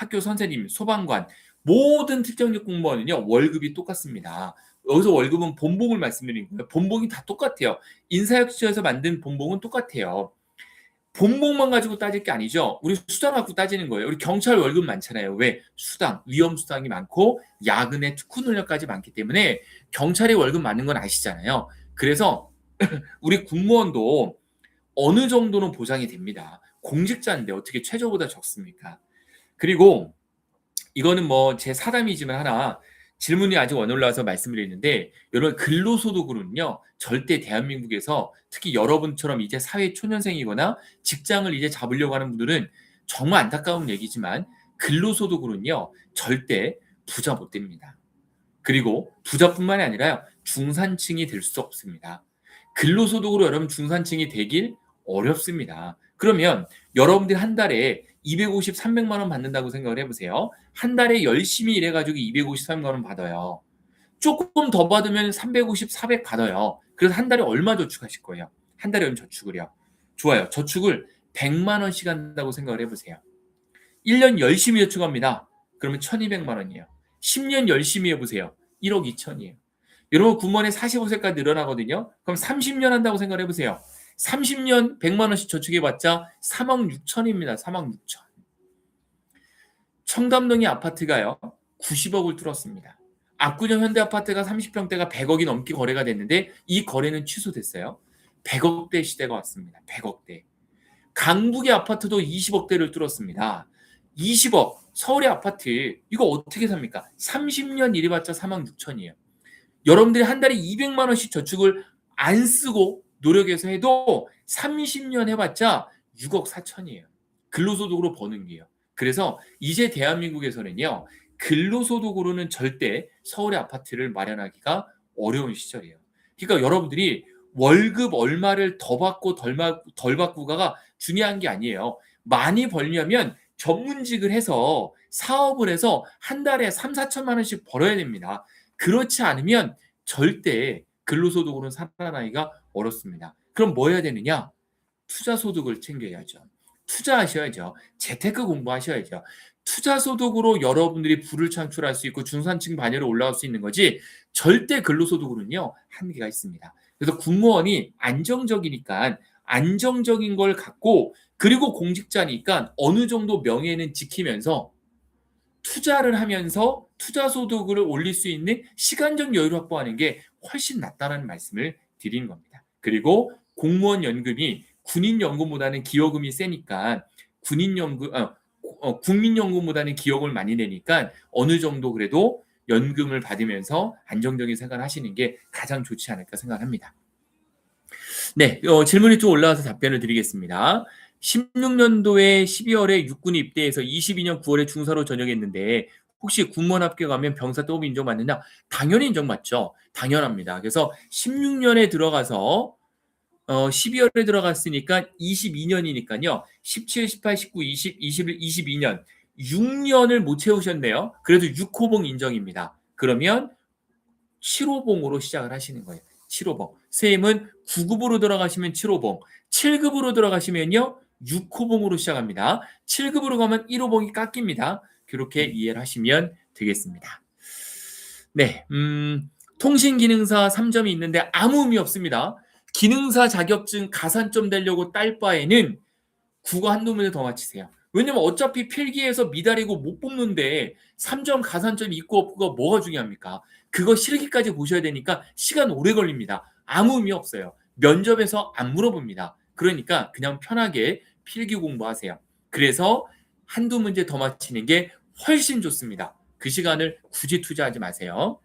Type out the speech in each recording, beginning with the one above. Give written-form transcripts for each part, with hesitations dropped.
학교 선생님, 소방관 모든 특정직 공무원은요 월급이 똑같습니다. 여기서 월급은 본봉을 말씀드린 거예요. 본봉이 다 똑같아요. 인사혁신처에서 만든 본봉은 똑같아요. 본봉만 가지고 따질 게 아니죠. 우리 수당 갖고 따지는 거예요. 우리 경찰 월급 많잖아요. 왜? 수당, 위험수당이 많고 야근의 특후 능력까지 많기 때문에 경찰이 월급 많은 건 아시잖아요. 그래서 우리 공무원도 어느 정도는 보장이 됩니다. 공직자인데 어떻게 최저보다 적습니까? 그리고 이거는 뭐 제 사담이지만 하나 질문이 아직 안 올라와서 말씀드리는데, 여러분 근로소득으로는요 절대 대한민국에서 특히 여러분처럼 이제 사회 초년생이거나 직장을 이제 잡으려고 하는 분들은 정말 안타까운 얘기지만 근로소득으로는요 절대 부자 못 됩니다. 그리고 부자뿐만이 아니라 중산층이 될 수 없습니다. 근로소득으로 여러분 중산층이 되길 어렵습니다. 그러면 여러분들이 한 달에 250, 300만 원 받는다고 생각을 해보세요. 한 달에 열심히 일해가지고 250, 300만 원 받아요. 조금 더 받으면 350, 400 받아요. 그래서 한 달에 얼마 저축하실 거예요? 한 달에 얼마 저축을요? 좋아요. 저축을 100만 원씩 한다고 생각을 해보세요. 1년 열심히 저축합니다. 그러면 1200만 원이에요. 10년 열심히 해보세요. 1억 2천이에요. 여러분 군번에 45세까지 늘어나거든요. 그럼 30년 한다고 생각을 해보세요. 30년 100만 원씩 저축해봤자 3억 6천입니다. 3억 6천. 청담동의 아파트가요 90억을 뚫었습니다. 압구정 현대아파트가 30평대가 100억이 넘게 거래가 됐는데 이 거래는 취소됐어요. 100억대 시대가 왔습니다. 100억대. 강북의 아파트도 20억대를 뚫었습니다. 20억. 서울의 아파트 이거 어떻게 삽니까? 30년 일해봤자 3억 6천이에요. 여러분들이 한 달에 200만 원씩 저축을 안 쓰고 노력해서 해도 30년 해봤자 6억 4천이에요. 근로소득으로 버는 게요. 그래서 이제 대한민국에서는요 근로소득으로는 절대 서울의 아파트를 마련하기가 어려운 시절이에요. 그러니까 여러분들이 월급 얼마를 더 받고 덜 받고가 중요한 게 아니에요. 많이 벌려면 전문직을 해서 사업을 해서 한 달에 3, 4천만 원씩 벌어야 됩니다. 그렇지 않으면 절대 근로소득으로는 살아나기가 어렵습니다. 그럼 뭐 해야 되느냐? 투자소득을 챙겨야죠. 투자하셔야죠. 재테크 공부하셔야죠. 투자소득으로 여러분들이 부를 창출할 수 있고 중산층 반열에 올라갈 수 있는 거지 절대 근로소득으로는요 한계가 있습니다. 그래서 공무원이 안정적이니까 안정적인 걸 갖고 그리고 공직자니까 어느 정도 명예는 지키면서 투자를 하면서 투자소득을 올릴 수 있는 시간적 여유를 확보하는 게 훨씬 낫다는 말씀을 드린 겁니다. 그리고 공무원 연금이 군인연금보다는 기여금이 세니까 국민연금보다는 기여금을 많이 내니까 어느 정도 그래도 연금을 받으면서 안정적인 생활을 하시는 게 가장 좋지 않을까 생각합니다. 네, 질문이 좀 올라와서 답변을 드리겠습니다. 16년도에 12월에 육군에 입대해서 22년 9월에 중사로 전역했는데 혹시 군무원 합격하면 병사 더블 인정받느냐? 당연히 인정받죠. 당연합니다. 그래서 16년에 들어가서 12월에 들어갔으니까 22년이니까요. 17, 18, 19, 20, 21, 22년 6년을 못 채우셨네요. 그래도 6호봉 인정입니다. 그러면 7호봉으로 시작을 하시는 거예요. 7호봉. 선생님은 9급으로 들어가시면 7호봉, 7급으로 들어가시면요 6호봉으로 시작합니다. 7급으로 가면 1호봉이 깎입니다. 그렇게 이해를 하시면 되겠습니다. 네, 통신기능사 3점이 있는데 아무 의미 없습니다. 기능사 자격증 가산점 되려고 딸 바에는 국어 한두 문제 더 맞히세요. 왜냐면 어차피 필기에서 미달이고 못 뽑는데 3점 가산점 있고 없고가 뭐가 중요합니까? 그거 실기까지 보셔야 되니까 시간 오래 걸립니다. 아무 의미 없어요. 면접에서 안 물어봅니다. 그러니까 그냥 편하게 필기 공부하세요. 그래서 한두 문제 더 맞히는 게 훨씬 좋습니다. 그 시간을 굳이 투자하지 마세요.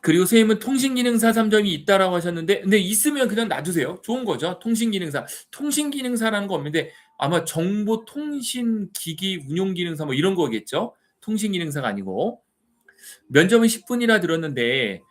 그리고 선생님은 통신기능사 3점이 있다라고 하셨는데 근데 있으면 그냥 놔두세요. 좋은 거죠. 통신기능사. 통신기능사라는 거 없는데 아마 정보통신기기 운용기능사 뭐 이런 거겠죠. 통신기능사가 아니고. 면접은 10분이나 들었는데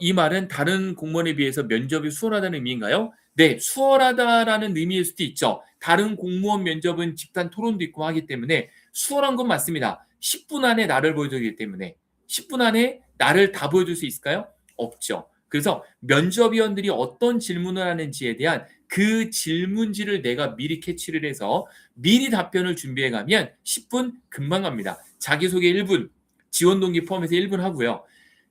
이 말은 다른 공무원에 비해서 면접이 수월하다는 의미인가요? 네, 수월하다라는 의미일 수도 있죠. 다른 공무원 면접은 집단 토론도 있고 하기 때문에 수월한 건 맞습니다. 10분 안에 나를 보여주기 때문에 10분 안에 나를 다 보여줄 수 있을까요? 없죠. 그래서 면접위원들이 어떤 질문을 하는지에 대한 그 질문지를 내가 미리 캐치를 해서 미리 답변을 준비해 가면 10분 금방 갑니다. 자기소개 1분, 지원 동기 포함해서 1분 하고요.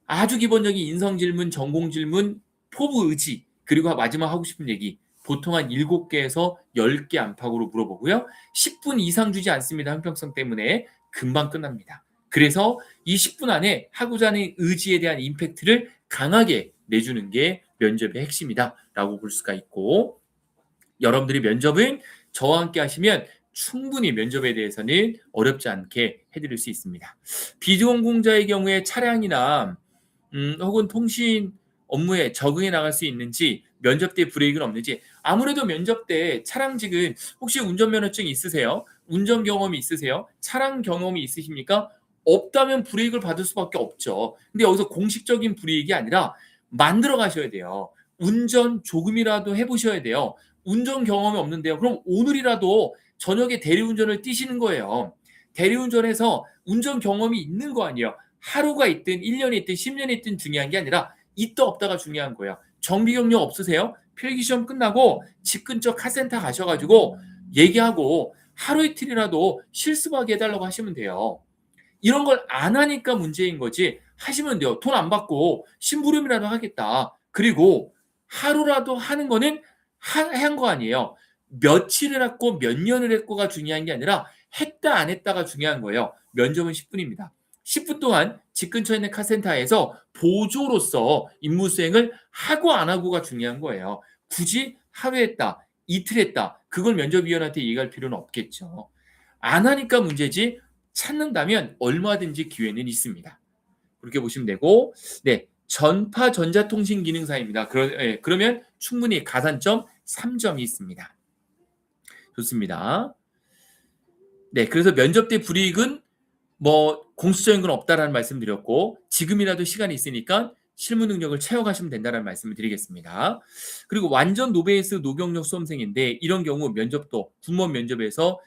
아주 기본적인 인성 질문, 전공 질문, 포부 의지, 그리고 마지막 하고 싶은 얘기 보통 한 7개에서 10개 안팎으로 물어보고요. 10분 이상 주지 않습니다. 형평성 때문에 금방 끝납니다. 그래서 이 10분 안에 하고자 하는 의지에 대한 임팩트를 강하게 내주는 게 면접의 핵심이다 라고 볼 수가 있고, 여러분들이 면접은 저와 함께 하시면 충분히 면접에 대해서는 어렵지 않게 해드릴 수 있습니다. 비전공자의 경우에 차량이나 혹은 통신 업무에 적응해 나갈 수 있는지, 면접 때 브레이크는 없는지. 아무래도 면접 때 차량직은 혹시 운전면허증 있으세요? 운전 경험이 있으세요? 차량 경험이 있으십니까? 없다면 불이익을 받을 수밖에 없죠. 근데 여기서 공식적인 불이익이 아니라 만들어 가셔야 돼요. 운전 조금이라도 해보셔야 돼요. 운전 경험이 없는데요. 그럼 오늘이라도 저녁에 대리운전을 뛰시는 거예요. 대리운전해서 운전 경험이 있는 거 아니에요. 하루가 있든 1년이 있든 10년이 있든 중요한 게 아니라 있다 없다가 중요한 거예요. 정비 경력 없으세요? 필기시험 끝나고 집 근처 카센터 가셔가지고 얘기하고 하루 이틀이라도 실습하게 해달라고 하시면 돼요. 이런 걸 안 하니까 문제인 거지, 하시면 돼요. 돈 안 받고 심부름이라도 하겠다. 그리고 하루라도 하는 거는 한 거 아니에요. 며칠을 했고 몇 년을 했고가 중요한 게 아니라 했다 안 했다가 중요한 거예요. 면접은 10분입니다. 10분 동안 집 근처에 있는 카센터에서 보조로서 임무 수행을 하고 안 하고가 중요한 거예요. 굳이 하루 했다, 이틀 했다, 그걸 면접위원한테 얘기할 필요는 없겠죠. 안 하니까 문제지, 찾는다면 얼마든지 기회는 있습니다. 그렇게 보시면 되고, 네, 전파 전자통신 기능사입니다. 그러면 충분히 가산점 3점이 있습니다. 좋습니다. 네, 그래서 면접 때 불이익은 공식적인 건 없다라는 말씀 드렸고, 지금이라도 시간이 있으니까 실무 능력을 채워가시면 된다는 말씀을 드리겠습니다. 그리고 완전 노베이스 노경력 수험생인데 이런 경우 면접도 군무원 면접에서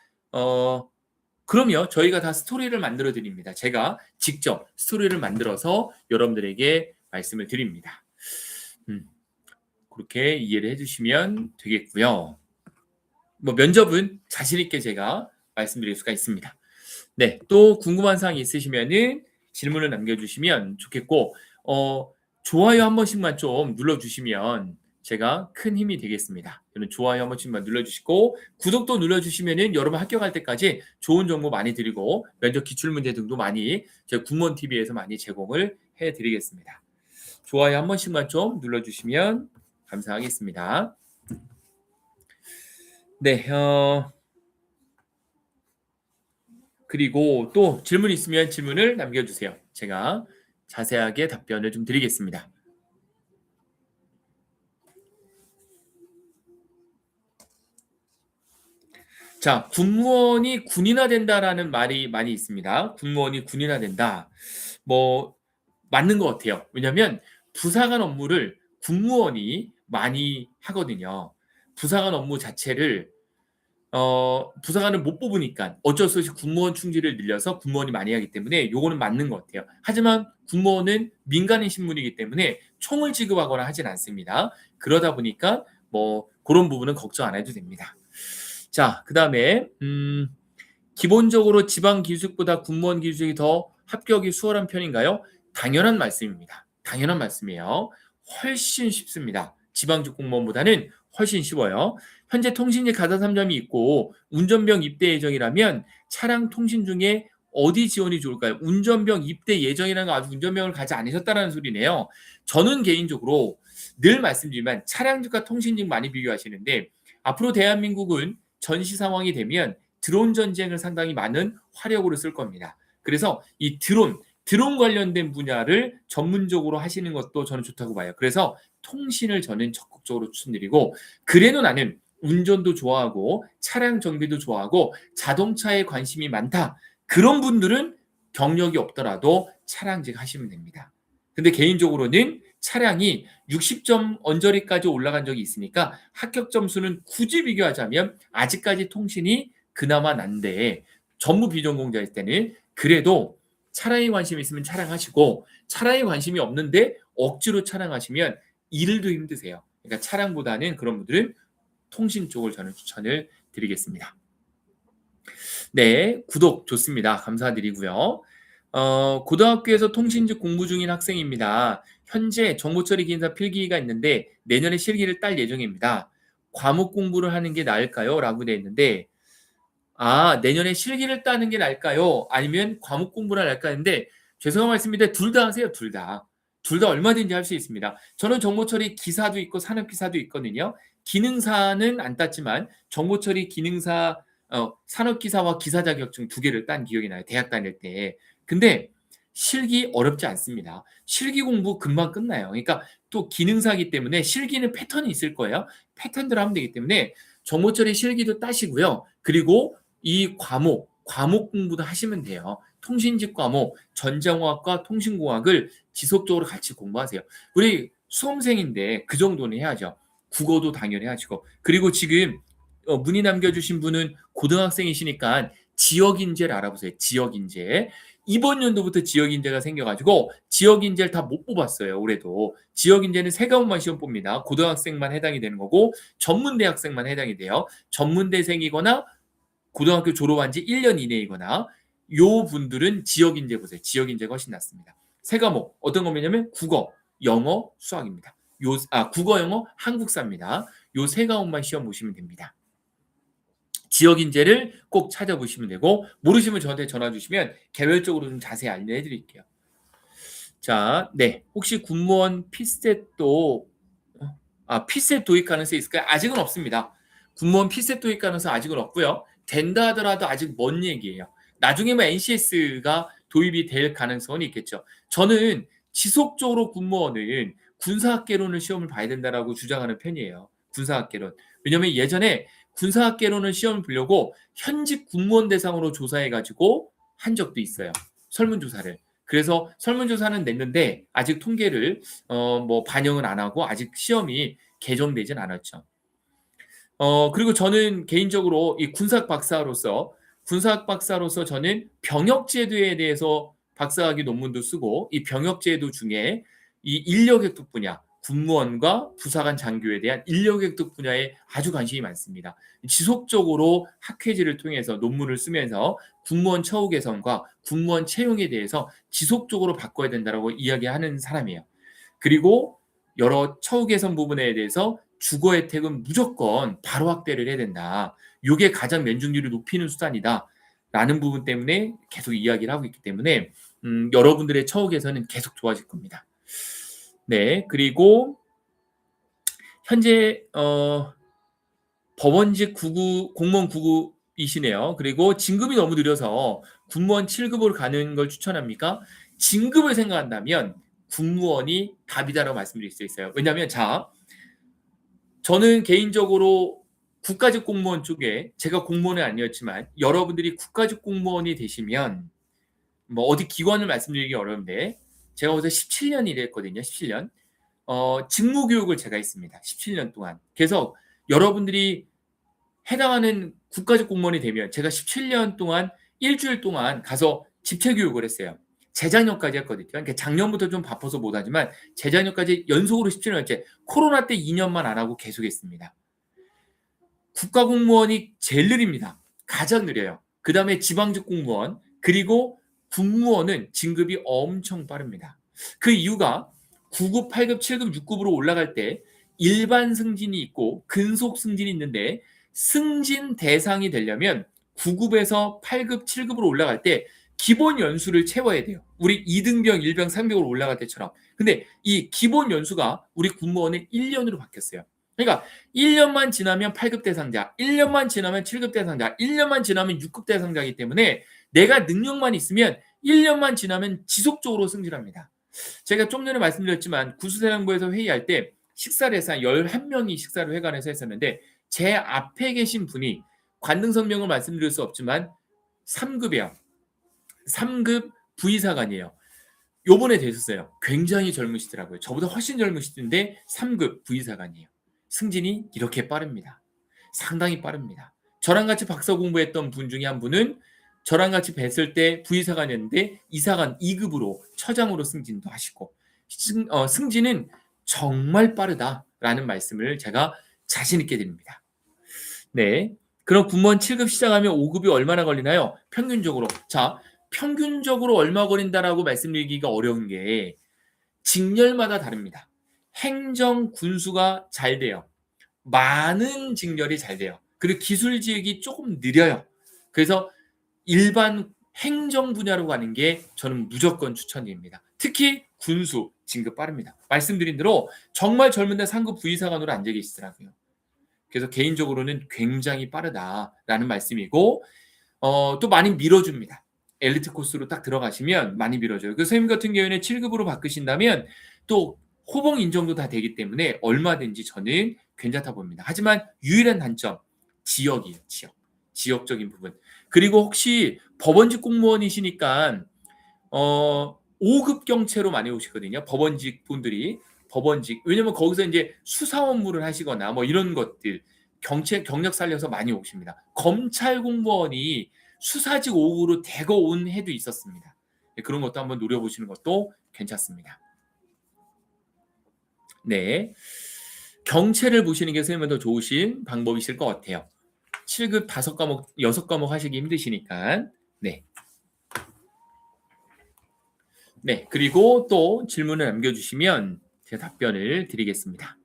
그럼요, 저희가 다 스토리를 만들어 드립니다. 제가 직접 스토리를 만들어서 여러분들에게 말씀을 드립니다. 그렇게 이해를 해주시면 되겠고요. 면접은 자신 있게 제가 말씀드릴 수가 있습니다. 네, 또 궁금한 사항이 있으시면은 질문을 남겨주시면 좋겠고, 좋아요 한 번씩만 좀 눌러주시면 제가 큰 힘이 되겠습니다. 저는 좋아요 한 번씩만 눌러주시고, 구독도 눌러주시면은 여러분 합격할 때까지 좋은 정보 많이 드리고 면접 기출문제 등도 많이 저희 군무원TV에서 많이 제공을 해드리겠습니다. 좋아요 한 번씩만 좀 눌러주시면 감사하겠습니다. 네, 그리고 또 질문 있으면 질문을 남겨주세요. 제가 자세하게 답변을 좀 드리겠습니다. 자, 군무원이 군인화 된다라는 말이 많이 있습니다. 군무원이 군인화 된다. 맞는 것 같아요. 왜냐하면 부사관 업무를 군무원이 많이 하거든요. 부사관 업무 자체를 부사관을 못 뽑으니까 어쩔 수 없이 군무원 충지를 늘려서 군무원이 많이 하기 때문에 요거는 맞는 것 같아요. 하지만 군무원은 민간인 신분이기 때문에 총을 지급하거나 하진 않습니다. 그러다 보니까 그런 부분은 걱정 안 해도 됩니다. 자, 그 다음에 기본적으로 지방기숙보다 군무원 기숙이 더 합격이 수월한 편인가요? 당연한 말씀입니다. 당연한 말씀이에요. 훨씬 쉽습니다. 지방직 공무원보다는 훨씬 쉬워요. 현재 통신직 가산 3점이 있고 운전병 입대 예정이라면 차량 통신 중에 어디 지원이 좋을까요? 운전병 입대 예정이라는 거 아주 운전병을 가지 않으셨다는 소리네요. 저는 개인적으로 늘 말씀드리지만 차량직과 통신직 많이 비교하시는데, 앞으로 대한민국은 전시 상황이 되면 드론 전쟁을 상당히 많은 화력으로 쓸 겁니다. 그래서 이 드론 관련된 분야를 전문적으로 하시는 것도 저는 좋다고 봐요. 그래서 통신을 저는 적극적으로 추천드리고, 그래도 나는 운전도 좋아하고 차량 정비도 좋아하고 자동차에 관심이 많다, 그런 분들은 경력이 없더라도 차량직 하시면 됩니다. 근데 개인적으로는 차량이 60점 언저리까지 올라간 적이 있으니까 합격 점수는 굳이 비교하자면 아직까지 통신이 그나마 난데, 전무 비전공자일 때는 그래도 차량에 관심이 있으면 차량하시고, 차량에 관심이 없는데 억지로 차량하시면 일도 힘드세요. 그러니까 차량보다는 그런 분들은 통신 쪽을 저는 추천을 드리겠습니다. 네, 구독 좋습니다. 감사드리고요. 고등학교에서 통신직 공부 중인 학생입니다. 현재 정보처리 기능사 필기가 있는데 내년에 실기를 딸 예정입니다. 과목 공부를 하는 게 나을까요? 라고 되어 있는데 내년에 실기를 따는 게 나을까요? 아니면 과목 공부를 할까 했는데 죄송한 말씀인데 둘 다 하세요. 둘 다. 둘 다 얼마든지 할 수 있습니다. 저는 정보처리 기사도 있고 산업기사도 있거든요. 기능사는 안 땄지만 정보처리 기능사 산업기사와 기사 자격증 두 개를 딴 기억이 나요. 대학 다닐 때. 근데 실기 어렵지 않습니다. 실기 공부 금방 끝나요. 그러니까 또 기능사이기 때문에 실기는 패턴이 있을 거예요. 패턴대로 하면 되기 때문에 정보처리 실기도 따시고요. 그리고 이 과목 공부도 하시면 돼요. 통신직 과목, 전자공학과 통신공학을 지속적으로 같이 공부하세요. 우리 수험생인데 그 정도는 해야죠. 국어도 당연히 하시고. 그리고 지금 문의 남겨주신 분은 고등학생이시니까 지역인재를 알아보세요. 지역인재. 이번 연도부터 지역인재가 생겨가지고 지역인재를 다 못 뽑았어요. 올해도. 지역인재는 세 과목만 시험 봅니다. 고등학생만 해당이 되는 거고 전문대학생만 해당이 돼요. 전문대생이거나 고등학교 졸업한 지 1년 이내이거나 요 분들은 지역인재 보세요. 지역인재가 훨씬 낫습니다. 세 과목 어떤 거냐면 국어, 영어, 수학입니다. 국어, 영어, 한국사입니다. 요 세 과목만 시험 보시면 됩니다. 지역인재를 꼭 찾아보시면 되고 모르시면 저한테 전화 주시면 개별적으로 좀 자세히 알려해 드릴게요. 자, 네. 혹시 군무원 피셋도 피셋 도입 가능성이 있을까요? 아직은 없습니다. 군무원 피셋 도입 가능성 아직은 없고요. 된다 하더라도 아직 먼 얘기예요. 나중에 뭐 NCS가 도입이 될 가능성은 있겠죠. 저는 지속적으로 군무원은 군사학개론을 시험을 봐야 된다라고 주장하는 편이에요. 군사학개론. 왜냐면 예전에 군사학개론을 시험을 보려고 현직 군무원 대상으로 조사해가지고 한 적도 있어요. 설문조사를. 그래서 설문조사는 냈는데 아직 통계를 반영은 안 하고 아직 시험이 개정되진 않았죠. 그리고 저는 개인적으로 이 군사학 박사로서 저는 병역제도에 대해서 박사학위 논문도 쓰고 이 병역제도 중에 이 인력획득 분야, 군무원과 부사관 장교에 대한 인력획득 분야에 아주 관심이 많습니다. 지속적으로 학회지를 통해서 논문을 쓰면서 군무원 처우 개선과 군무원 채용에 대해서 지속적으로 바꿔야 된다고 이야기하는 사람이에요. 그리고 여러 처우 개선 부분에 대해서 주거 혜택은 무조건 바로 확대를 해야 된다. 이게 가장 면중률을 높이는 수단이다. 라는 부분 때문에 계속 이야기를 하고 있기 때문에 여러분들의 처우 개선은 계속 좋아질 겁니다. 네, 그리고 현재 법원직 공무원 9급이시네요. 그리고 진급이 너무 느려서 군무원 7급으로 가는 걸 추천합니까? 진급을 생각한다면 군무원이 답이다라고 말씀드릴 수 있어요. 왜냐하면 저는 개인적으로 국가직 공무원 쪽에 제가 공무원은 아니었지만 여러분들이 국가직 공무원이 되시면 뭐 어디 기관을 말씀드리기 어려운데 제가 거기서 17년 일했거든요. 17년. 직무교육을 제가 했습니다. 17년 동안. 그래서 여러분들이 해당하는 국가직 공무원이 되면 제가 17년 동안 일주일 동안 가서 집체교육을 했어요. 재작년까지 했거든요. 그러니까 작년부터 좀 바빠서 못하지만 재작년까지 연속으로 17년째 코로나 때 2년만 안 하고 계속했습니다. 국가공무원이 제일 느립니다. 가장 느려요. 그 다음에 지방직 공무원 그리고 군무원은 진급이 엄청 빠릅니다. 그 이유가 9급, 8급, 7급, 6급으로 올라갈 때 일반 승진이 있고 근속 승진이 있는데 승진 대상이 되려면 9급에서 8급, 7급으로 올라갈 때 기본 연수를 채워야 돼요. 우리 2등병, 1병, 3병으로 올라갈 때처럼. 근데 이 기본 연수가 우리 군무원은 1년으로 바뀌었어요. 그러니까 1년만 지나면 8급 대상자, 1년만 지나면 7급 대상자, 1년만 지나면 6급 대상자이기 때문에 내가 능력만 있으면 1년만 지나면 지속적으로 승진합니다. 제가 좀 전에 말씀드렸지만 구수사령부에서 회의할 때 식사를 해서 11명이 식사를 회관에서 했었는데 제 앞에 계신 분이 관등성명을 말씀드릴 수 없지만 3급이에요. 3급 부의사관이에요. 요번에 되셨어요. 굉장히 젊으시더라고요. 저보다 훨씬 젊으시던데 3급 부의사관이에요. 승진이 이렇게 빠릅니다. 상당히 빠릅니다. 저랑 같이 박사 공부했던 분 중에 한 분은 저랑 같이 뵀을 때 부의사관이었는데 이사관 2급으로 처장으로 승진도 하시고 승진은 정말 빠르다라는 말씀을 제가 자신 있게 드립니다. 네. 그럼 군무원 7급 시작하면 5급이 얼마나 걸리나요? 평균적으로. 자, 평균적으로 얼마 걸린다라고 말씀드리기가 어려운 게 직렬마다 다릅니다. 행정 군수가 잘 돼요. 많은 직렬이 잘 돼요. 그리고 기술 지역이 조금 느려요. 그래서 일반 행정 분야로 가는 게 저는 무조건 추천드립니다. 특히 군수 진급 빠릅니다. 말씀드린 대로 정말 젊은 날 상급 부의사관으로 앉아 계시더라고요. 그래서 개인적으로는 굉장히 빠르다라는 말씀이고 또 많이 밀어줍니다. 엘리트 코스로 딱 들어가시면 많이 밀어줘요. 그 선생님 같은 경우에는 7급으로 바꾸신다면 또 호봉 인정도 다 되기 때문에 얼마든지 저는 괜찮다 봅니다. 하지만 유일한 단점 지역이에요. 지역적인 부분. 그리고 혹시 법원직 공무원이시니까 5급 경채로 많이 오시거든요. 법원직 분들이 법원직 왜냐면 거기서 이제 수사 업무를 하시거나 뭐 이런 것들 경체 경력 살려서 많이 오십니다. 검찰 공무원이 수사직 5급으로 대거 온 해도 있었습니다. 그런 것도 한번 노려보시는 것도 괜찮습니다. 네, 경채를 보시는 게 선생님은 더 좋으신 방법이실 것 같아요. 7급 5과목, 6과목 하시기 힘드시니까. 네. 네, 그리고 또 질문을 남겨주시면 제가 답변을 드리겠습니다.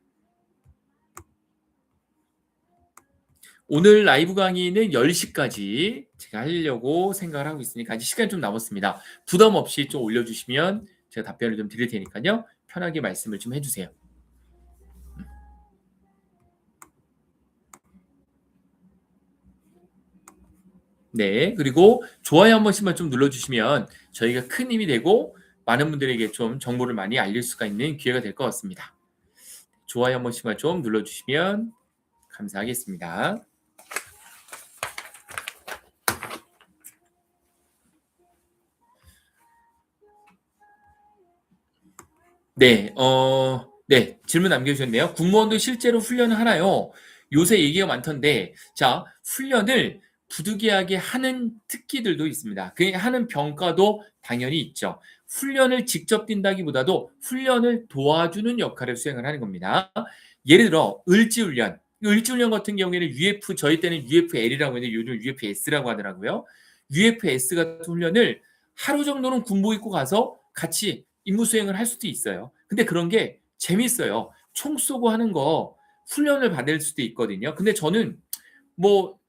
오늘 라이브 강의는 10시까지 제가 하려고 생각을 하고 있으니까 아직 시간이 좀 남았습니다. 부담 없이 좀 올려주시면 제가 답변을 좀 드릴 테니까요. 편하게 말씀을 좀 해주세요. 네, 그리고 좋아요 한 번씩만 좀 눌러주시면 저희가 큰 힘이 되고 많은 분들에게 좀 정보를 많이 알릴 수가 있는 기회가 될 것 같습니다. 좋아요 한 번씩만 좀 눌러주시면 감사하겠습니다. 네, 네, 질문 남겨주셨네요. 군무원도 실제로 훈련을 하나요? 요새 얘기가 많던데, 자, 훈련을 부득이하게 하는 특기들도 있습니다. 그 하는 병과도 당연히 있죠. 훈련을 직접 뛴다기보다도 훈련을 도와주는 역할을 수행을 하는 겁니다. 예를 들어, 을지훈련. 을지훈련 같은 경우에는 저희 때는 UFL이라고 했는데 요즘 UFS라고 하더라고요. UFS 같은 훈련을 하루 정도는 군복 입고 가서 같이 임무 수행을 할 수도 있어요. 근데 그런 게 재밌어요. 총 쏘고 하는 거 훈련을 받을 수도 있거든요. 근데 저는 뭐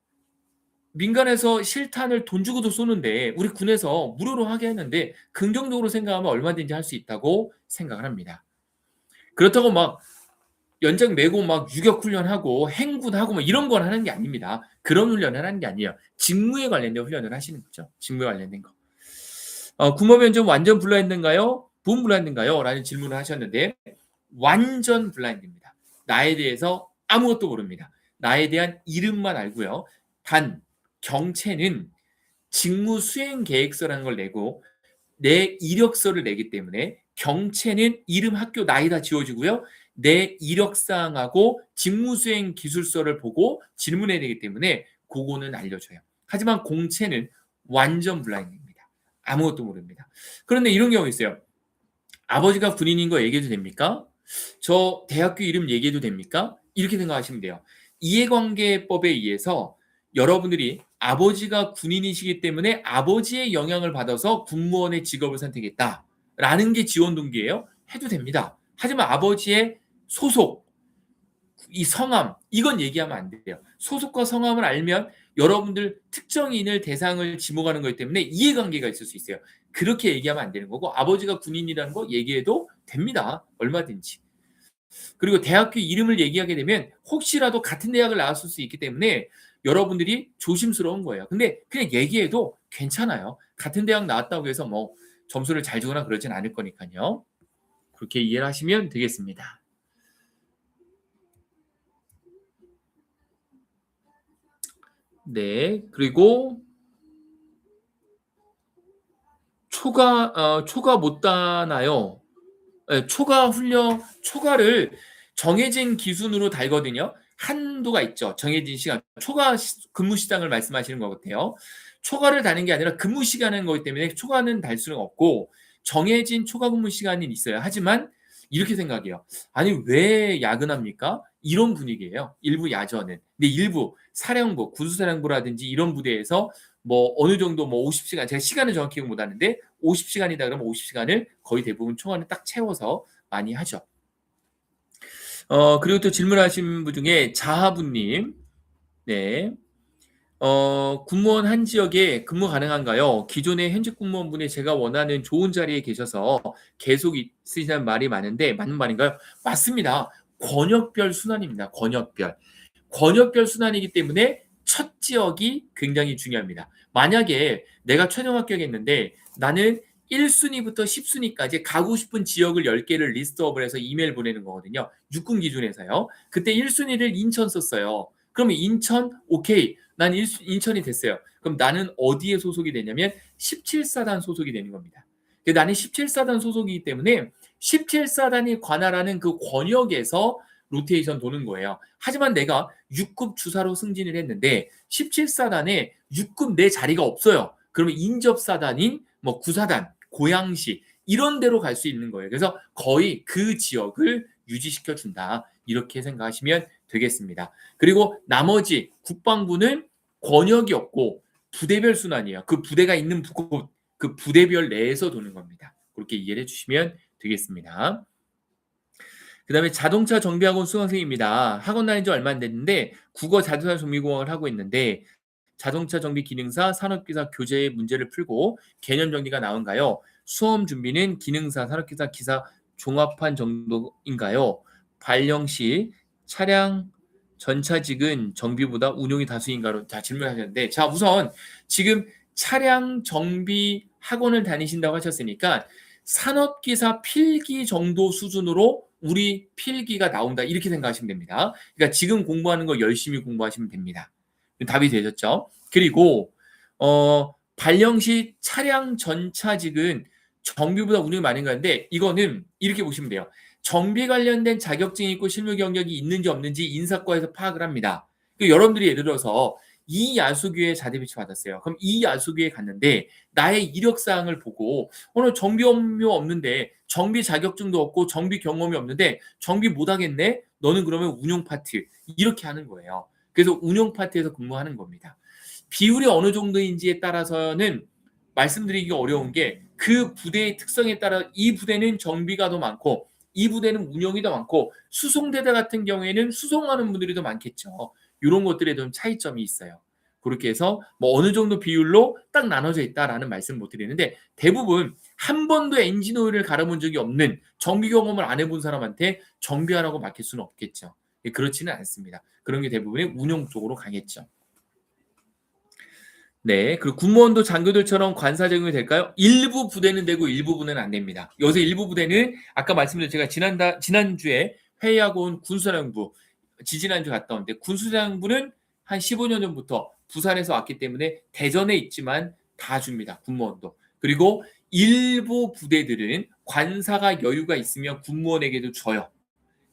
민간에서 실탄을 돈 주고도 쏘는데 우리 군에서 무료로 하게 했는데 긍정적으로 생각하면 얼마든지 할 수 있다고 생각을 합니다. 그렇다고 막 연장 메고 막 유격 훈련하고 행군하고 뭐 이런 걸 하는 게 아닙니다. 그런 훈련을 하는 게 아니에요. 직무에 관련된 훈련을 하시는 거죠. 직무에 관련된 거. 군무면접 완전 블라인드인가요? 부분 블라인드인가요? 라는 질문을 하셨는데 완전 블라인드입니다. 나에 대해서 아무것도 모릅니다. 나에 대한 이름만 알고요. 단 경체는 직무 수행 계획서라는 걸 내고 내 이력서를 내기 때문에 경체는 이름, 학교, 나이 다 지워지고요. 내 이력사항하고 직무수행 기술서를 보고 질문해야 되기 때문에 그거는 알려줘요. 하지만 공채는 완전 블라인드입니다. 아무것도 모릅니다. 그런데 이런 경우 있어요. 아버지가 군인인 거 얘기해도 됩니까? 저 대학교 이름 얘기해도 됩니까? 이렇게 생각하시면 돼요. 이해관계법에 의해서 여러분들이 아버지가 군인이시기 때문에 아버지의 영향을 받아서 군무원의 직업을 선택했다라는 게 지원 동기예요. 해도 됩니다. 하지만 아버지의 소속, 이 성함 이건 얘기하면 안 돼요. 소속과 성함을 알면 여러분들 특정인을 대상을 지목하는 거기 때문에 이해관계가 있을 수 있어요. 그렇게 얘기하면 안 되는 거고 아버지가 군인이라는 거 얘기해도 됩니다. 얼마든지. 그리고 대학교 이름을 얘기하게 되면 혹시라도 같은 대학을 나왔을 수 있기 때문에 여러분들이 조심스러운 거예요. 근데 그냥 얘기해도 괜찮아요. 같은 대학 나왔다고 해서 뭐 점수를 잘 주거나 그러진 않을 거니까요. 그렇게 이해를 하시면 되겠습니다. 네, 그리고 초과 못 따나요? 네, 초과를 정해진 기준으로 달거든요. 한도가 있죠. 정해진 시간. 초과 근무 시간을 말씀하시는 것 같아요. 초과를 다는 게 아니라 근무 시간인 거기 때문에 초과는 달 수는 없고 정해진 초과 근무 시간이 있어요. 하지만 이렇게 생각해요. 아니 왜 야근합니까? 이런 분위기예요. 일부 야전은. 근데 일부 사령부, 군수사령부라든지 이런 부대에서 뭐 어느 정도 뭐 50시간, 제가 시간을 정확히 기억 못 하는데 50시간이다 그러면 50시간을 거의 대부분 총알을 딱 채워서 많이 하죠. 그리고 또 질문하신 분 중에 자하부님, 네. 군무원 한 지역에 근무 가능한가요? 기존의 현직 공무원분이 제가 원하는 좋은 자리에 계셔서 계속 있으시다는 말이 많은데 맞는 말인가요? 맞습니다. 권역별 순환입니다. 권역별. 권역별 순환이기 때문에 첫 지역이 굉장히 중요합니다. 만약에 내가 최종 합격했는데 나는 1순위부터 10순위까지 가고 싶은 지역을 10개를 리스트업을 해서 이메일 보내는 거거든요. 육군 기준에서요. 그때 1순위를 인천 썼어요. 그러면 인천 오케이. 난 인천이 됐어요. 그럼 나는 어디에 소속이 되냐면 17사단 소속이 되는 겁니다. 나는 17사단 소속이기 때문에 17사단이 관할하는 그 권역에서 로테이션 도는 거예요. 하지만 내가 6급 주사로 승진을 했는데 17사단에 6급 내 자리가 없어요. 그러면 인접사단인 뭐 9사단, 고양시 이런 데로 갈 수 있는 거예요. 그래서 거의 그 지역을 유지시켜 준다. 이렇게 생각하시면 되겠습니다. 그리고 나머지 국방부는 권역이 없고 부대별 순환이에요. 그 부대가 있는 곳, 그 부대별 내에서 도는 겁니다. 그렇게 이해를 해주시면 되겠습니다. 그 다음에 자동차 정비학원 수강생입니다. 학원 다닌 지 얼마 안 됐는데 국어 자동차 정비공학을 하고 있는데 자동차 정비 기능사, 산업기사 교재의 문제를 풀고 개념 정리가 나온가요? 수험 준비는 기능사, 산업기사, 기사 종합한 정도인가요? 발령 시 차량 전차직은 정비보다 운용이 다수인가로 질문하셨는데 자 우선 지금 차량 정비 학원을 다니신다고 하셨으니까 산업기사 필기 정도 수준으로 우리 필기가 나온다 이렇게 생각하시면 됩니다. 그러니까 지금 공부하는 거 열심히 공부하시면 됩니다. 답이 되셨죠? 그리고 발령 시 차량 전차직은 정비보다 운용이 많은 건데 이거는 이렇게 보시면 돼요. 정비 관련된 자격증이 있고 실무 경력이 있는지 없는지 인사과에서 파악을 합니다. 여러분들이 예를 들어서 이 야수교에 자대 배치 받았어요. 그럼 이 야수교에 갔는데 나의 이력사항을 보고 오늘 정비 업무 없는데 정비 자격증도 없고 정비 경험이 없는데 정비 못하겠네? 너는 그러면 운용 파트 이렇게 하는 거예요. 그래서 운용 파트에서 근무하는 겁니다. 비율이 어느 정도인지에 따라서는 말씀드리기가 어려운 게 그 부대의 특성에 따라 이 부대는 정비가 더 많고 이 부대는 운용이 더 많고 수송대대 같은 경우에는 수송하는 분들이 더 많겠죠. 이런 것들에 좀 차이점이 있어요. 그렇게 해서 뭐 어느 정도 비율로 딱 나눠져 있다라는 말씀 못 드리는데 대부분 한 번도 엔진오일을 갈아본 적이 없는 정비 경험을 안 해본 사람한테 정비하라고 맡길 수는 없겠죠. 그렇지는 않습니다. 그런 게 대부분의 운용 쪽으로 강했죠. 네, 그리고 군무원도 장교들처럼 관사 적용이 될까요? 일부 부대는 되고 일부 부대는 안 됩니다. 여기서 일부 부대는 아까 말씀드린 제가 지난주에 회의하고 온 군수사령부 지지난주 갔다 온데 군수사령부는 한 15년 전부터 부산에서 왔기 때문에 대전에 있지만 다 줍니다. 군무원도. 그리고 일부 부대들은 관사가 여유가 있으면 군무원에게도 줘요.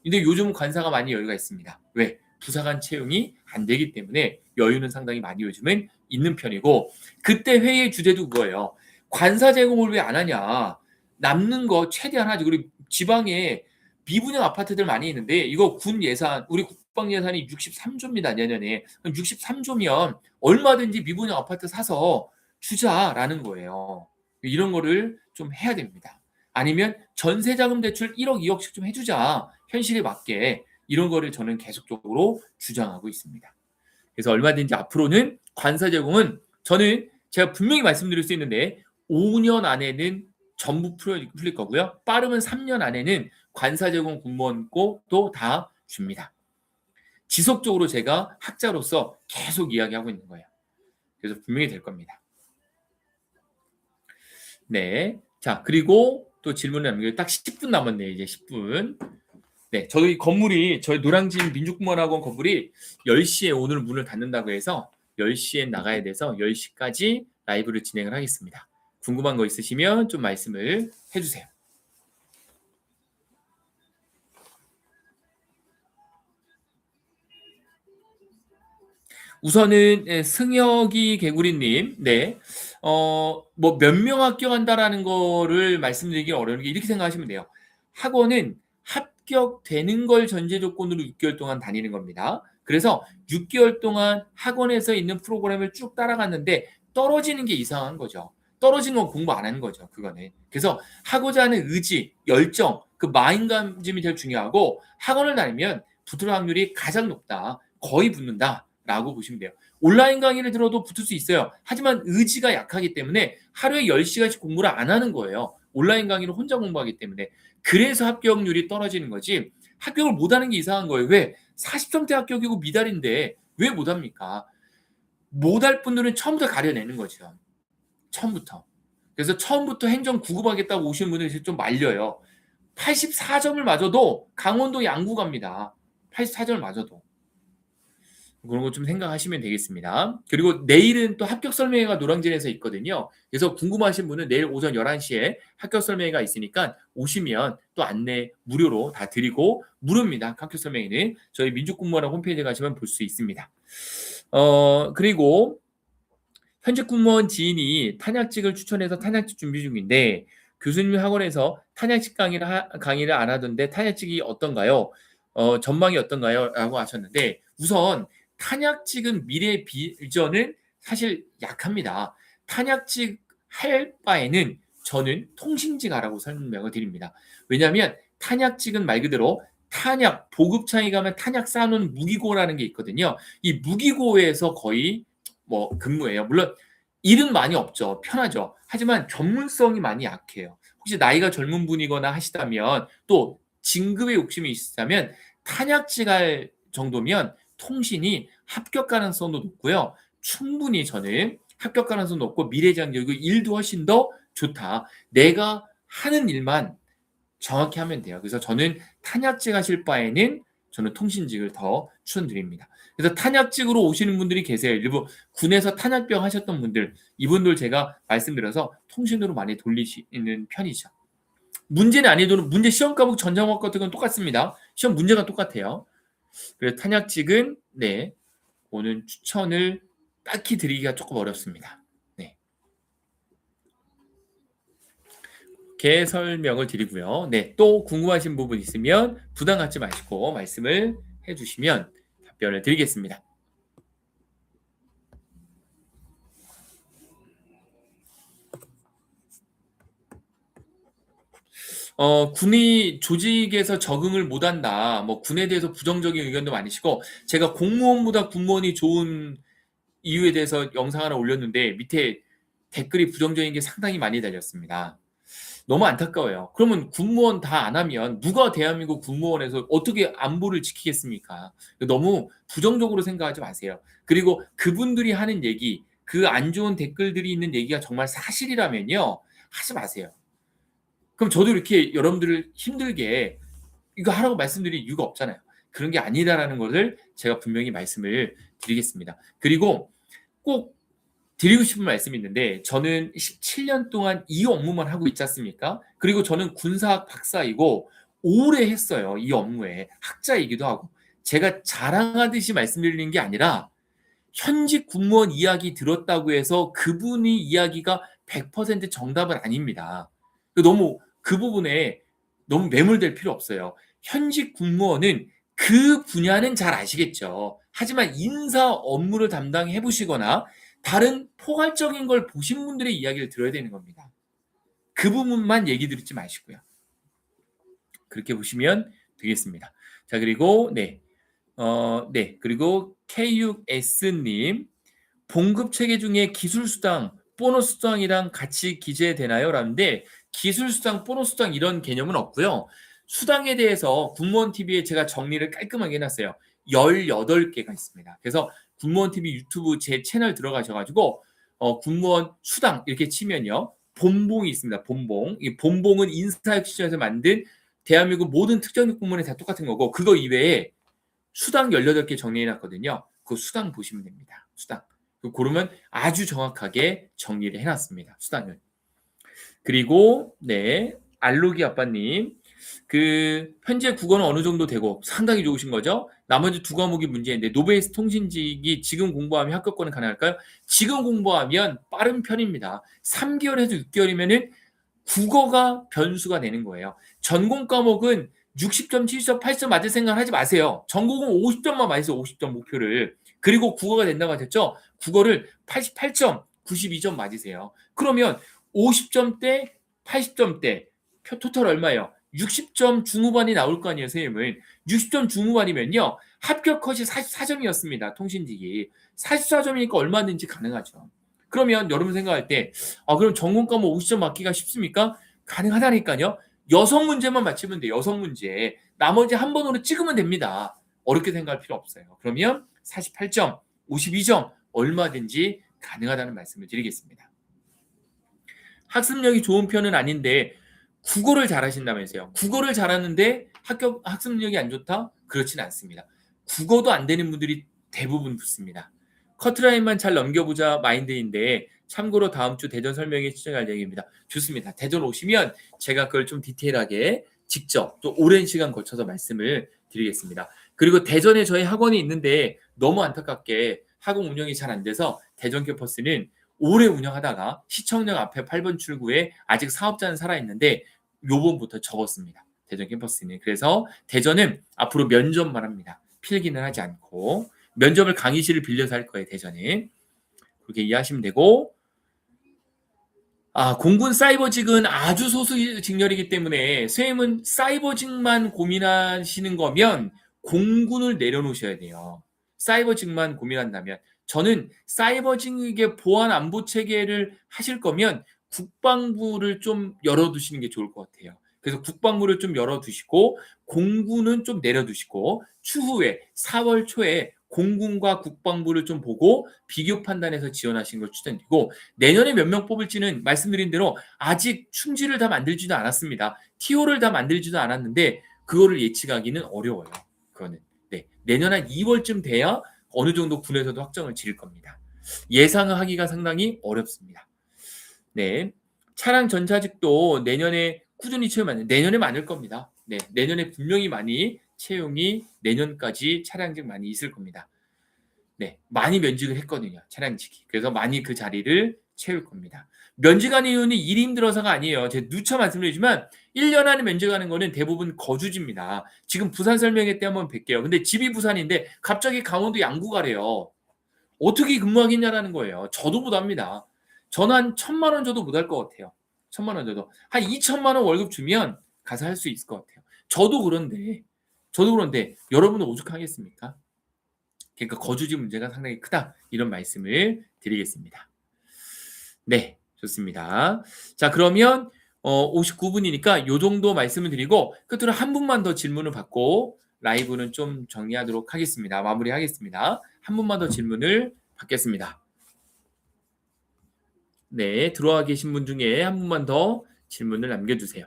근데 요즘은 관사가 많이 여유가 있습니다. 왜? 부사관 채용이 안 되기 때문에 여유는 상당히 많이 요즘은 있는 편이고 그때 회의의 주제도 그거예요. 관사 제공을 왜 안 하냐. 남는 거 최대한 하지. 그리고 지방에 미분양 아파트들 많이 있는데 이거 군 예산 우리 국방 예산이 63조입니다. 내년에. 그럼 63조면 얼마든지 미분양 아파트 사서 주자라는 거예요. 이런 거를 좀 해야 됩니다. 아니면 전세자금 대출 1억 2억씩 좀 해주자. 현실에 맞게 이런 거를 저는 계속적으로 주장하고 있습니다. 그래서 얼마든지 앞으로는 관사 제공은 저는 제가 분명히 말씀드릴 수 있는데 5년 안에는 전부 풀릴 거고요. 빠르면 3년 안에는 관사 제공 군무원도 다 줍니다. 지속적으로 제가 학자로서 계속 이야기하고 있는 거예요. 그래서 분명히 될 겁니다. 네. 자, 그리고 또 질문을 남기고 딱 10분 남았네요. 이제 10분. 네, 저희 건물이 저희 노량진 민주공무원학원 건물이 10시에 오늘 문을 닫는다고 해서 10시에 나가야 돼서 10시까지 라이브를 진행을 하겠습니다. 궁금한 거 있으시면 좀 말씀을 해주세요. 우선은 승혁이 개구리님, 네, 뭐 몇 명 합격한다라는 거를 말씀드리기 어려운 게 이렇게 생각하시면 돼요. 학원은 합격되는 걸 전제 조건으로 6개월 동안 다니는 겁니다. 그래서 6개월 동안 학원에서 있는 프로그램을 쭉 따라갔는데 떨어지는 게 이상한 거죠. 떨어진 건 공부 안 하는 거죠. 그거는. 그래서 하고자 하는 의지, 열정, 그 마인감이 제일 중요하고 학원을 다니면 붙을 확률이 가장 높다. 거의 붙는다라고 보시면 돼요. 온라인 강의를 들어도 붙을 수 있어요. 하지만 의지가 약하기 때문에 하루에 10시간씩 공부를 안 하는 거예요. 온라인 강의를 혼자 공부하기 때문에. 그래서 합격률이 떨어지는 거지. 합격을 못하는 게 이상한 거예요. 왜? 40점대 합격이고 미달인데 왜 못합니까? 못할 분들은 처음부터 가려내는 거죠. 처음부터. 그래서 처음부터 행정 9급하겠다고 오시는 분들이 좀 말려요. 84점을 맞아도 강원도 양구 갑니다. 84점을 맞아도. 그런 거 좀 생각하시면 되겠습니다. 그리고 내일은 또 합격 설명회가 노량진에서 있거든요. 그래서 궁금하신 분은 내일 오전 11시에 합격 설명회가 있으니까 오시면 또 안내 무료로 다 드리고 무료입니다. 합격 설명회는 저희 민족군무원 홈페이지에 가시면 볼 수 있습니다. 그리고 현직 군무원 지인이 탄약직을 추천해서 탄약직 준비 중인데 교수님 학원에서 탄약직 강의를 안 하던데 탄약직이 어떤가요? 전망이 어떤가요? 라고 하셨는데 우선 탄약직은 미래 비전은 사실 약합니다. 탄약직 할 바에는 저는 통신직 하라고 설명을 드립니다. 왜냐하면 탄약직은 말 그대로 탄약, 보급창에 가면 탄약 쌓아놓은 무기고라는 게 있거든요. 이 무기고에서 거의 근무해요. 물론 일은 많이 없죠. 편하죠. 하지만 전문성이 많이 약해요. 혹시 나이가 젊은 분이거나 하시다면 또 진급에 욕심이 있으시다면 탄약직 할 정도면 통신이 합격 가능성도 높고요. 충분히 저는 합격 가능성도 높고 미래지향적이고 일도 훨씬 더 좋다. 내가 하는 일만 정확히 하면 돼요. 그래서 저는 탄약직 하실 바에는 저는 통신직을 더 추천드립니다. 그래서 탄약직으로 오시는 분들이 계세요. 일부 군에서 탄약병 하셨던 분들, 이분들 제가 말씀드려서 통신으로 많이 돌리시는 편이죠. 문제는 아니어도 문제 시험 과목 전자과목 같은 건 똑같습니다. 시험 문제가 똑같아요. 그래서 탄약직은 오늘 추천을 딱히 드리기가 조금 어렵습니다. 이렇게 설명을 드리고요. 또 궁금하신 부분 있으면 부담 갖지 마시고 말씀을 해주시면 답변을 드리겠습니다. 군이 조직에서 적응을 못한다. 군에 대해서 부정적인 의견도 많으시고 제가 공무원보다 군무원이 좋은 이유에 대해서 영상 하나 올렸는데 밑에 댓글이 부정적인 게 상당히 많이 달렸습니다. 너무 안타까워요. 그러면 군무원 다 안 하면 누가 대한민국 군무원에서 어떻게 안보를 지키겠습니까? 너무 부정적으로 생각하지 마세요. 그리고 그분들이 하는 얘기, 그 안 좋은 댓글들이 있는 얘기가 정말 사실이라면요. 하지 마세요. 그럼 저도 이렇게 여러분들을 힘들게 이거 하라고 말씀드릴 이유가 없잖아요. 그런 게 아니라는 것을 제가 분명히 말씀을 드리겠습니다. 그리고 꼭 드리고 싶은 말씀이 있는데 저는 17년 동안 이 업무만 하고 있지 않습니까? 그리고 저는 군사학 박사이고 오래 했어요. 이 업무에. 학자이기도 하고. 제가 자랑하듯이 말씀드리는 게 아니라 현직 군무원 이야기 들었다고 해서 그분이 이야기가 100% 정답은 아닙니다. 너무 그 부분에 너무 매몰될 필요 없어요. 현직 군무원은 그 분야는 잘 아시겠죠. 하지만 인사 업무를 담당해 보시거나 다른 포괄적인 걸 보신 분들의 이야기를 들어야 되는 겁니다. 그 부분만 얘기 듣지 마시고요. 그렇게 보시면 되겠습니다. 자, 그리고 그리고 K6S님 봉급 체계 중에 기술수당, 보너스수당이랑 같이 기재되나요? 라는데 기술수당, 보너스수당 이런 개념은 없고요. 수당에 대해서 군무원TV에 제가 정리를 깔끔하게 해놨어요. 18개가 있습니다. 그래서 군무원TV 유튜브 제 채널 들어가셔가지고 군무원 수당 이렇게 치면요. 본봉이 있습니다. 본봉. 이 본봉은 인사혁신처에서 만든 대한민국 모든 특정직 공무원이 다 똑같은 거고 그거 이외에 수당 18개 정리해놨거든요. 그 수당 보시면 됩니다. 수당. 고르면 아주 정확하게 정리를 해놨습니다. 수당을. 그리고 알로기 아빠님 현재 국어는 어느 정도 되고 상당히 좋으신 거죠. 나머지 두 과목이 문제인데 노베이스 통신직이 지금 공부하면 합격권은 가능할까요? 지금 공부하면 빠른 편입니다. 3개월에서 6개월이면은 국어가 변수가 되는 거예요. 전공 과목은 60점, 70점, 80점 맞을 생각 하지 마세요. 전국은 50점만 맞으세요. 50점 목표를. 그리고 국어가 된다고 하셨죠? 국어를 88점, 92점 맞으세요. 그러면 50점대, 80점대 토탈 얼마예요? 60점 중후반이 나올 거 아니에요, 선생님은. 60점 중후반이면요. 합격 컷이 44점이었습니다. 통신직이. 44점이니까 얼마든지 가능하죠. 그러면 여러분 생각할 때 그럼 전공 과목 50점 맞기가 쉽습니까? 가능하다니까요. 여섯 문제만 맞히면 돼요. 여섯 문제. 나머지 한 번으로 찍으면 됩니다. 어렵게 생각할 필요 없어요. 그러면 48점, 52점 얼마든지 가능하다는 말씀을 드리겠습니다. 학습력이 좋은 편은 아닌데 국어를 잘하신다면서요. 국어를 잘하는데 학습력이 안 좋다? 그렇지는 않습니다. 국어도 안 되는 분들이 대부분 붙습니다. 커트라인만 잘 넘겨보자 마인드인데 참고로 다음 주 대전 설명회 출연할 얘기입니다. 좋습니다. 대전 오시면 제가 그걸 좀 디테일하게 직접 또 오랜 시간 거쳐서 말씀을 드리겠습니다. 그리고 대전에 저희 학원이 있는데 너무 안타깝게 학원 운영이 잘 안 돼서 대전 캠퍼스는 오래 운영하다가 시청역 앞에 8번 출구에 아직 사업자는 살아있는데 요번부터 접었습니다. 대전 캠퍼스는. 그래서 대전은 앞으로 면접만 합니다. 필기는 하지 않고 면접을 강의실을 빌려서 할 거예요. 대전은. 그렇게 이해하시면 되고 공군 사이버직은 아주 소수 직렬이기 때문에 선생님은 사이버직만 고민하시는 거면 공군을 내려놓으셔야 돼요. 사이버직만 고민한다면 저는 사이버직의 보안 안보 체계를 하실 거면 국방부를 좀 열어두시는 게 좋을 것 같아요. 그래서 국방부를 좀 열어두시고 공군은 좀 내려두시고 추후에 4월 초에 공군과 국방부를 좀 보고 비교 판단해서 지원하시는 걸 추천드리고 내년에 몇 명 뽑을지는 말씀드린 대로 아직 충지를 다 만들지도 않았습니다. TO를 다 만들지도 않았는데 그거를 예측하기는 어려워요. 그거는. 네. 내년 한 2월쯤 돼야 어느 정도 군에서도 확정을 지을 겁니다. 예상하기가 상당히 어렵습니다. 네. 차량 전차직도 내년에 꾸준히 채용하는 내년에 많을 겁니다. 네. 내년에 분명히 많이 채용이 내년까지 차량직 많이 있을 겁니다. 네. 많이 면직을 했거든요. 차량직이. 그래서 많이 그 자리를 채울 겁니다. 면직하는 이유는 일이 힘들어서가 아니에요. 제가 누차 말씀드리지만 1년 안에 면직하는 거는 대부분 거주지입니다. 지금 부산 설명회 때 한번 뵐게요. 근데 집이 부산인데 갑자기 강원도 양구 가래요. 어떻게 근무하겠냐라는 거예요. 저도 못합니다. 저는 한 1,000만 원 줘도 못할 것 같아요. 1,000만 원 줘도. 한 2,000만 원 월급 주면 가서 할 수 있을 것 같아요. 저도 그런데 여러분은 오죽하겠습니까? 그러니까 거주지 문제가 상당히 크다. 이런 말씀을 드리겠습니다. 네, 좋습니다. 자, 그러면 59분이니까 요 정도 말씀을 드리고 끝으로 한 분만 더 질문을 받고 라이브는 좀 정리하도록 하겠습니다. 마무리하겠습니다. 한 분만 더 질문을 받겠습니다. 네, 들어와 계신 분 중에 한 분만 더 질문을 남겨주세요.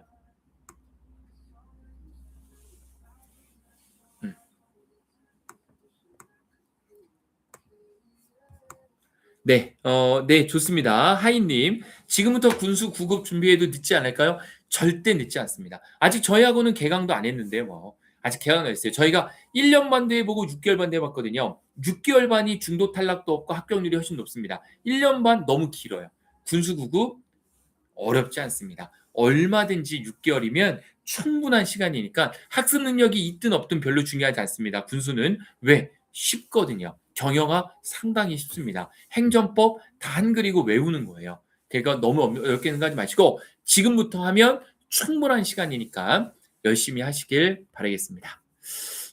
네, 네, 좋습니다. 하이님, 지금부터 군수 9급 준비해도 늦지 않을까요? 절대 늦지 않습니다. 아직 저희하고는 개강도 안 했는데, 아직 개강 안 했어요. 저희가 1년 반도 해보고 6개월 반도 해봤거든요. 6개월 반이 중도 탈락도 없고 합격률이 훨씬 높습니다. 1년 반 너무 길어요. 군수 9급 어렵지 않습니다. 얼마든지 6개월이면 충분한 시간이니까 학습 능력이 있든 없든 별로 중요하지 않습니다. 군수는 왜? 쉽거든요. 경영화 상당히 쉽습니다. 행정법 다 한글이고 외우는 거예요. 그러니까 너무 어렵게 생각하지 마시고 지금부터 하면 충분한 시간이니까 열심히 하시길 바라겠습니다.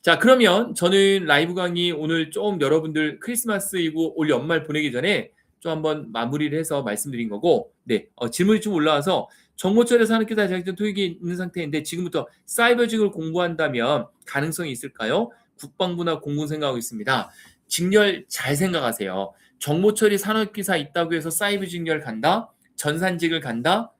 자, 그러면 저는 라이브 강의 오늘 좀 여러분들 크리스마스이고 올 연말 보내기 전에 좀 한번 마무리를 해서 말씀드린 거고, 네, 질문이 좀 올라와서 정보처리 산업기사 자격증 토익이 있는 상태인데 지금부터 사이버직을 공부한다면 가능성이 있을까요? 국방부나 공군 생각하고 있습니다. 직렬 잘 생각하세요. 정보처리 산업기사 있다고 해서 사이버 직렬 간다? 전산직을 간다?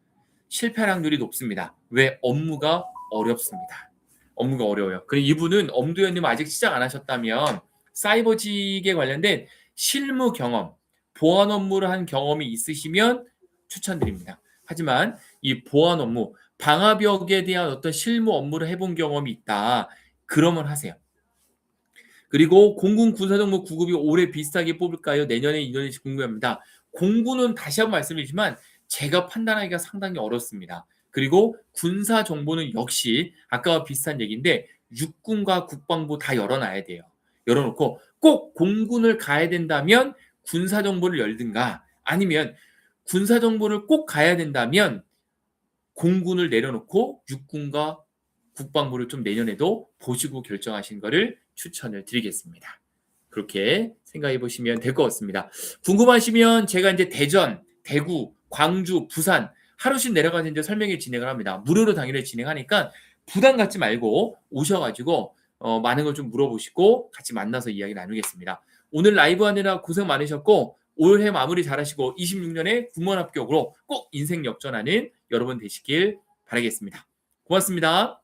실패 확률이 높습니다. 왜? 업무가 어렵습니다. 업무가 어려워요. 그리고 이분은 엄두현님 아직 시작 안 하셨다면 사이버직에 관련된 실무 경험, 보안 업무를 한 경험이 있으시면 추천드립니다. 하지만 이 보안 업무, 방화벽에 대한 어떤 실무 업무를 해본 경험이 있다. 그러면 하세요. 그리고 공군 군사정보 9급이 올해 비슷하게 뽑을까요? 내년에 2년인지 궁금합니다. 공군은 다시 한번 말씀드리지만 제가 판단하기가 상당히 어렵습니다. 그리고 군사 정보는 역시 아까와 비슷한 얘기인데 육군과 국방부 다 열어놔야 돼요. 열어놓고 꼭 공군을 가야 된다면 군사 정보를 열든가 아니면 군사 정보를 꼭 가야 된다면 공군을 내려놓고 육군과 국방부를 좀 내년에도 보시고 결정하신 거를 추천을 드리겠습니다. 그렇게 생각해 보시면 될 것 같습니다. 궁금하시면 제가 이제 대전, 대구, 광주, 부산 하루씩 내려가서 이제 설명회 진행을 합니다. 무료로 당일에 진행하니까 부담 갖지 말고 오셔가지고 많은 걸 좀 물어보시고 같이 만나서 이야기 나누겠습니다. 오늘 라이브 하느라 고생 많으셨고 올해 마무리 잘하시고 26년에 군무원 합격으로 꼭 인생 역전하는 여러분 되시길 바라겠습니다. 고맙습니다.